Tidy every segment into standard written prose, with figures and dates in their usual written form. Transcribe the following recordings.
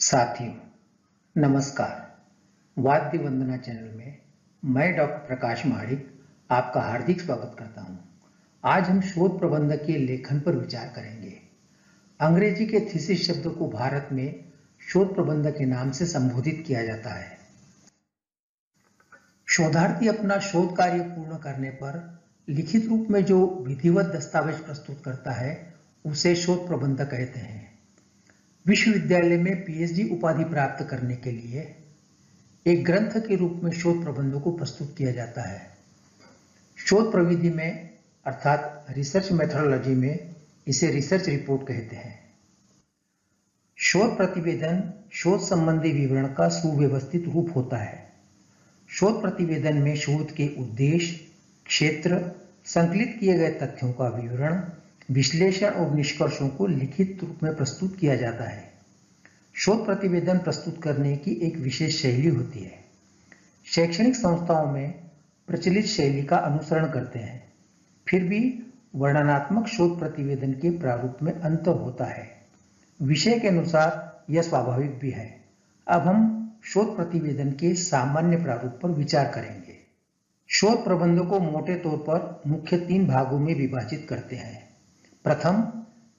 साथियों, नमस्कार। वाद्य वंदना चैनल में मैं डॉक्टर प्रकाश माणिक आपका हार्दिक स्वागत करता हूं। आज हम शोध प्रबंध के लेखन पर विचार करेंगे। अंग्रेजी के थीसिस शब्द को भारत में शोध प्रबंध के नाम से संबोधित किया जाता है। शोधार्थी अपना शोध कार्य पूर्ण करने पर लिखित रूप में जो विधिवत दस्तावेज प्रस्तुत करता है उसे शोध प्रबंध कहते हैं। विश्वविद्यालय में पीएचडी उपाधि प्राप्त करने के लिए एक ग्रंथ के रूप में शोध प्रबंधों को प्रस्तुत किया जाता है। शोध प्रविधि में अर्थात रिसर्च मेथोडोलॉजी में इसे रिसर्च रिपोर्ट कहते हैं। शोध प्रतिवेदन शोध संबंधी विवरण का सुव्यवस्थित रूप होता है। शोध प्रतिवेदन में शोध के उद्देश्य, क्षेत्र, संकलित किए गए तथ्यों का विवरण, विश्लेषण और निष्कर्षों को लिखित रूप में प्रस्तुत किया जाता है। शोध प्रतिवेदन प्रस्तुत करने की एक विशेष शैली होती है। शैक्षणिक संस्थाओं में प्रचलित शैली का अनुसरण करते हैं, फिर भी वर्णनात्मक शोध प्रतिवेदन के प्रारूप में अंतर होता है। विषय के अनुसार यह स्वाभाविक भी है। अब हम शोध प्रतिवेदन के सामान्य प्रारूप पर विचार करेंगे। शोध प्रबंध को मोटे तौर पर मुख्य 3 भागों में विभाजित करते हैं। प्रथम,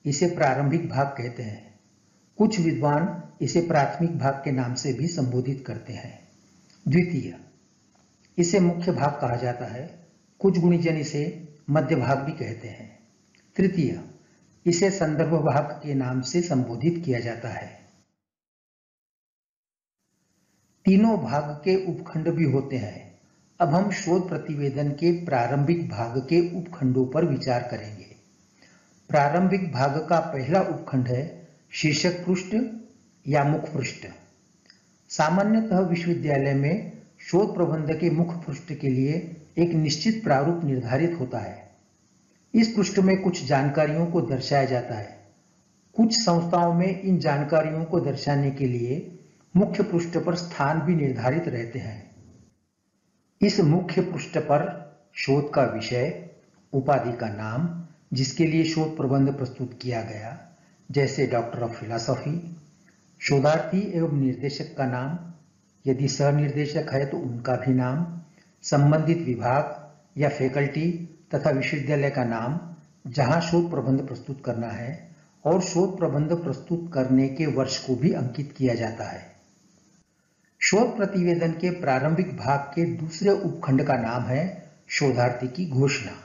इसे प्रारंभिक भाग कहते हैं। कुछ विद्वान इसे प्राथमिक भाग के नाम से भी संबोधित करते हैं। द्वितीय, इसे मुख्य भाग कहा जाता है। कुछ गुणीजन इसे मध्य भाग भी कहते हैं। तृतीय, इसे संदर्भ भाग के नाम से संबोधित किया जाता है। तीनों भाग के उपखंड भी होते हैं। अब हम शोध प्रतिवेदन के प्रारंभिक भाग के उपखंडों पर विचार करेंगे। प्रारंभिक भाग का पहला उपखंड है शीर्षक पृष्ठ या मुख पृष्ठ। सामान्यतः विश्वविद्यालय में शोध प्रबंध के मुख पृष्ठ के लिए एक निश्चित प्रारूप निर्धारित होता है। इस पृष्ठ में कुछ जानकारियों को दर्शाया जाता है। कुछ संस्थाओं में इन जानकारियों को दर्शाने के लिए मुख्य पृष्ठ पर स्थान भी निर्धारित रहते हैं। इस मुख्य पृष्ठ पर शोध का विषय, उपाधि का नाम जिसके लिए शोध प्रबंध प्रस्तुत किया गया, जैसे डॉक्टर ऑफ फिलॉसफी, शोधार्थी एवं निर्देशक का नाम, यदि सह निर्देशक है तो उनका भी नाम, संबंधित विभाग या फैकल्टी तथा विश्वविद्यालय का नाम जहां शोध प्रबंध प्रस्तुत करना है, और शोध प्रबंध प्रस्तुत करने के वर्ष को भी अंकित किया जाता है। शोध प्रतिवेदन के प्रारंभिक भाग के दूसरे उपखंड का नाम है शोधार्थी की घोषणा।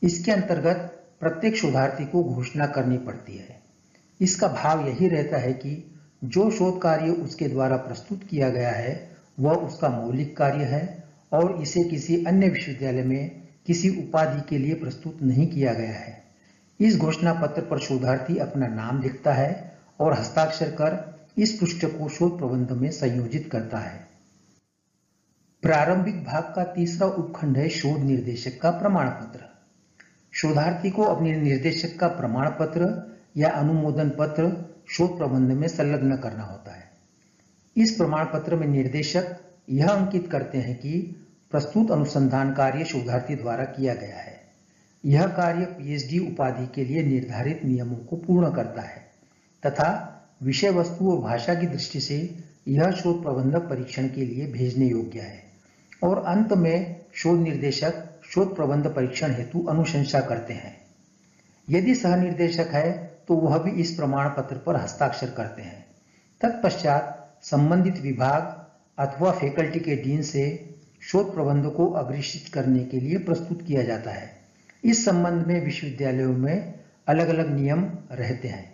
इसके अंतर्गत प्रत्येक शोधार्थी को घोषणा करनी पड़ती है। इसका भाव यही रहता है कि जो शोध कार्य उसके द्वारा प्रस्तुत किया गया है वह उसका मौलिक कार्य है और इसे किसी अन्य विश्वविद्यालय में किसी उपाधि के लिए प्रस्तुत नहीं किया गया है। इस घोषणा पत्र पर शोधार्थी अपना नाम लिखता है और हस्ताक्षर कर इस पृष्ठ को शोध प्रबंध में संयोजित करता है। प्रारंभिक भाग का तीसरा उपखंड है शोध निर्देशक का प्रमाण पत्र। शोधार्थी को अपने निर्देशक का प्रमाण पत्र या अनुमोदन पत्र शोध प्रबंध में संलग्न करना होता है। इस प्रमाण पत्र में निर्देशक यह अंकित करते हैं कि प्रस्तुत अनुसंधान कार्य शोधार्थी द्वारा किया गया है। यह कार्य पीएचडी उपाधि के लिए निर्धारित नियमों को पूर्ण करता है तथा विषय वस्तु और भाषा की दृष्टि से यह शोध प्रबंध परीक्षण के लिए भेजने योग्य है। और अंत में शोध निर्देशक शोध प्रबंध परीक्षण हेतु अनुशंसा करते हैं। यदि सह निर्देशक है तो वह भी इस प्रमाण पत्र पर हस्ताक्षर करते हैं। तत्पश्चात संबंधित विभाग अथवा फैकल्टी के डीन से शोध प्रबंध को अग्रेषित करने के लिए प्रस्तुत किया जाता है। इस संबंध में विश्वविद्यालयों में अलग अलग नियम रहते हैं।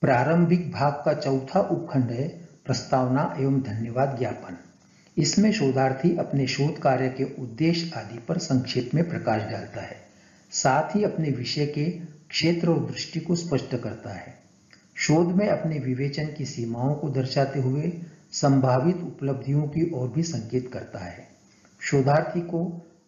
प्रारंभिक भाग का चौथा उपखंड है प्रस्तावना एवं धन्यवाद ज्ञापन। इसमें शोधार्थी अपने शोध कार्य के उद्देश्य आदि पर संक्षेप में प्रकाश डालता है, साथ ही अपने विषय के क्षेत्र और दृष्टि को स्पष्ट करता है। शोध में अपने विवेचन की सीमाओं को दर्शाते हुए संभावित उपलब्धियों की ओर भी संकेत करता है। शोधार्थी को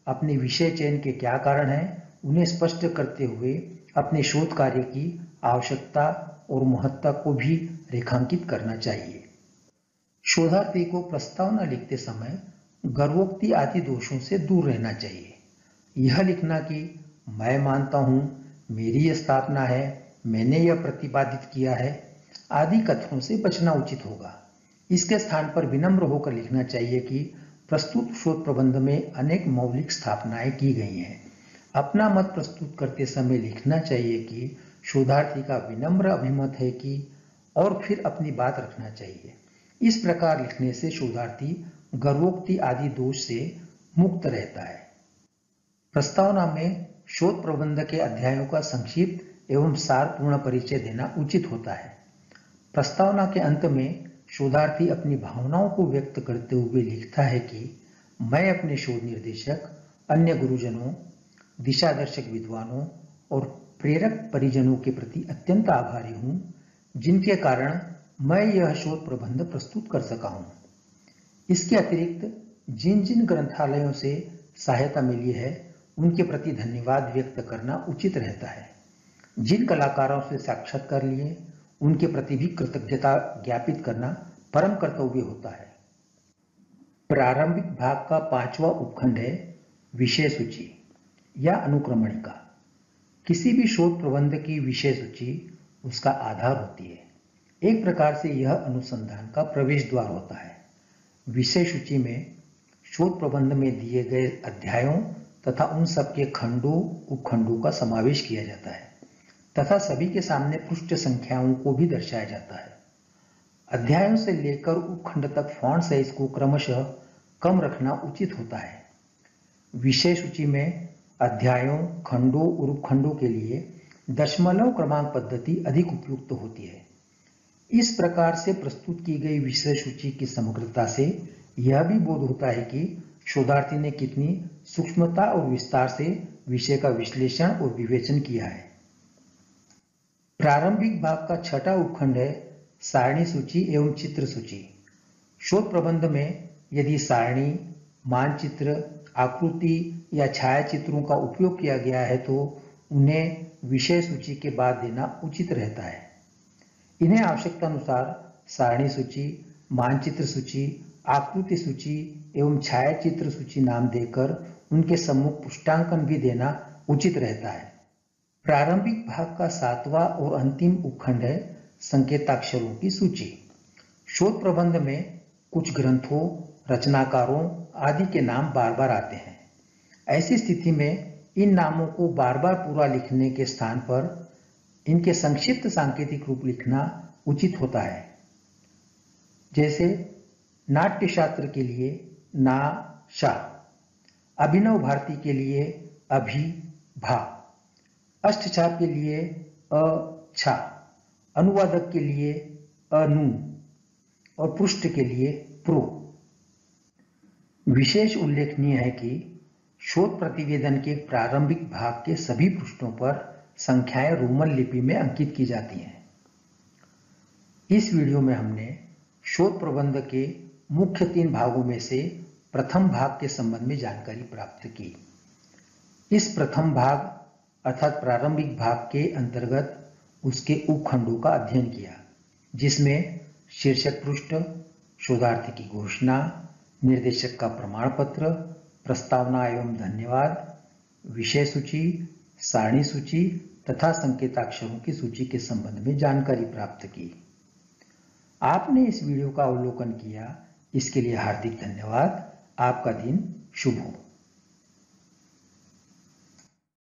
अपने विषय चयन के क्या कारण हैं, उन्हें स्पष्ट करते हुए अपने शोध कार्य की आवश्यकता और महत्ता को भी रेखांकित करना चाहिए। शोधार्थी को प्रस्तावना लिखते समय गर्वोक्ति आदि दोषों से दूर रहना चाहिए। यह लिखना कि मैं मानता हूं, मेरी यह स्थापना है, मैंने यह प्रतिपादित किया है, आदि कथनों से बचना उचित होगा। इसके स्थान पर विनम्र होकर लिखना चाहिए कि प्रस्तुत शोध प्रबंध में अनेक मौलिक स्थापनाएं की गई हैं। अपना मत प्रस्तुत करते समय लिखना चाहिए कि शोधार्थी का विनम्र अभिमत है कि, और फिर अपनी बात रखना चाहिए। इस प्रकार लिखने से शोधार्थी गर्वोक्ति आदि दोष से मुक्त रहता है। प्रस्तावना में शोध प्रबंध के अध्यायों का संक्षिप्त एवं सारपूर्ण परिचय देना उचित होता है। प्रस्तावना के अंत में शोधार्थी अपनी भावनाओं को व्यक्त करते हुए लिखता है कि मैं अपने शोध निर्देशक, अन्य गुरुजनों, दिशादर्शक विद्वानों और प्रेरक परिजनों के प्रति अत्यंत आभारी हूं, जिनके कारण मैं यह शोध प्रबंध प्रस्तुत कर सका हूं। इसके अतिरिक्त जिन जिन ग्रंथालयों से सहायता मिली है उनके प्रति धन्यवाद व्यक्त करना उचित रहता है। जिन कलाकारों से साक्षात्कार लिए उनके प्रति भी कृतज्ञता ज्ञापित करना परम कर्तव्य होता है। प्रारंभिक भाग का 5वां उपखंड है विषय सूची या अनुक्रमणिका। किसी भी शोध प्रबंध की विषय सूची उसका आधार होती है। एक प्रकार से यह अनुसंधान का प्रवेश द्वार होता है। विषय सूची में शोध प्रबंध में दिए गए अध्यायों तथा उन सबके खंडों उपखंडों का समावेश किया जाता है तथा सभी के सामने पृष्ठ संख्याओं को भी दर्शाया जाता है। अध्यायों से लेकर उपखंड तक फॉन्ट साइज को क्रमशः कम रखना उचित होता है। विषय सूची में अध्यायों, खंडों और उपखंडों के लिए दशमलव क्रमांक पद्धति अधिक उपयुक्त होती है। इस प्रकार से प्रस्तुत की गई विषय सूची की समग्रता से यह भी बोध होता है कि शोधार्थी ने कितनी सूक्ष्मता और विस्तार से विषय का विश्लेषण और विवेचन किया है। प्रारंभिक भाग का 6वां उपखंड है सारणी सूची एवं चित्र सूची। शोध प्रबंध में यदि सारणी, मानचित्र, आकृति या छायाचित्रों का उपयोग किया गया है तो उन्हें विषय सूची के बाद देना उचित रहता है। इन्हें आवश्यकता अनुसार सारणी सूची, मानचित्र सूची, आकृति सूची एवं छायाचित्र सूची नाम देकर उनके सम्मुख पुष्टांकन भी देना उचित रहता है। प्रारंभिक भाग का 7वां और अंतिम उपखंड है संकेताक्षरों की सूची। शोध प्रबंध में कुछ ग्रंथों, रचनाकारों आदि के नाम बार बार आते हैं। ऐसी स्थिति में इन नामों को बार बार पूरा लिखने के स्थान पर इनके संक्षिप्त सांकेतिक रूप लिखना उचित होता है। जैसे नाट्यशास्त्र के लिए ना, शा, अभिनव भारती के लिए अभि, भा, अष्टछाप के लिए अ, छा, अनुवादक के लिए अनु और पृष्ठ के लिए प्रो। विशेष उल्लेखनीय है कि शोध प्रतिवेदन के प्रारंभिक भाग के सभी पृष्ठों पर संख्याएं रोमन लिपि में अंकित की जाती हैं। इस वीडियो में हमने शोध प्रबंध के मुख्य 3 भागों में से प्रथम भाग के संबंध में जानकारी प्राप्त की। इस प्रथम भाग अर्थात प्रारंभिक भाग के अंतर्गत उसके उपखंडों का अध्ययन किया, जिसमें शीर्षक पृष्ठ, शोधार्थी की घोषणा, निर्देशक का प्रमाण पत्र, प्रस्तावना एवं धन्यवाद, विषय सूची, सारणी सूची तथा संकेताक्षरों की सूची के संबंध में जानकारी प्राप्त की। आपने इस वीडियो का अवलोकन किया, इसके लिए हार्दिक धन्यवाद। आपका दिन शुभ हो।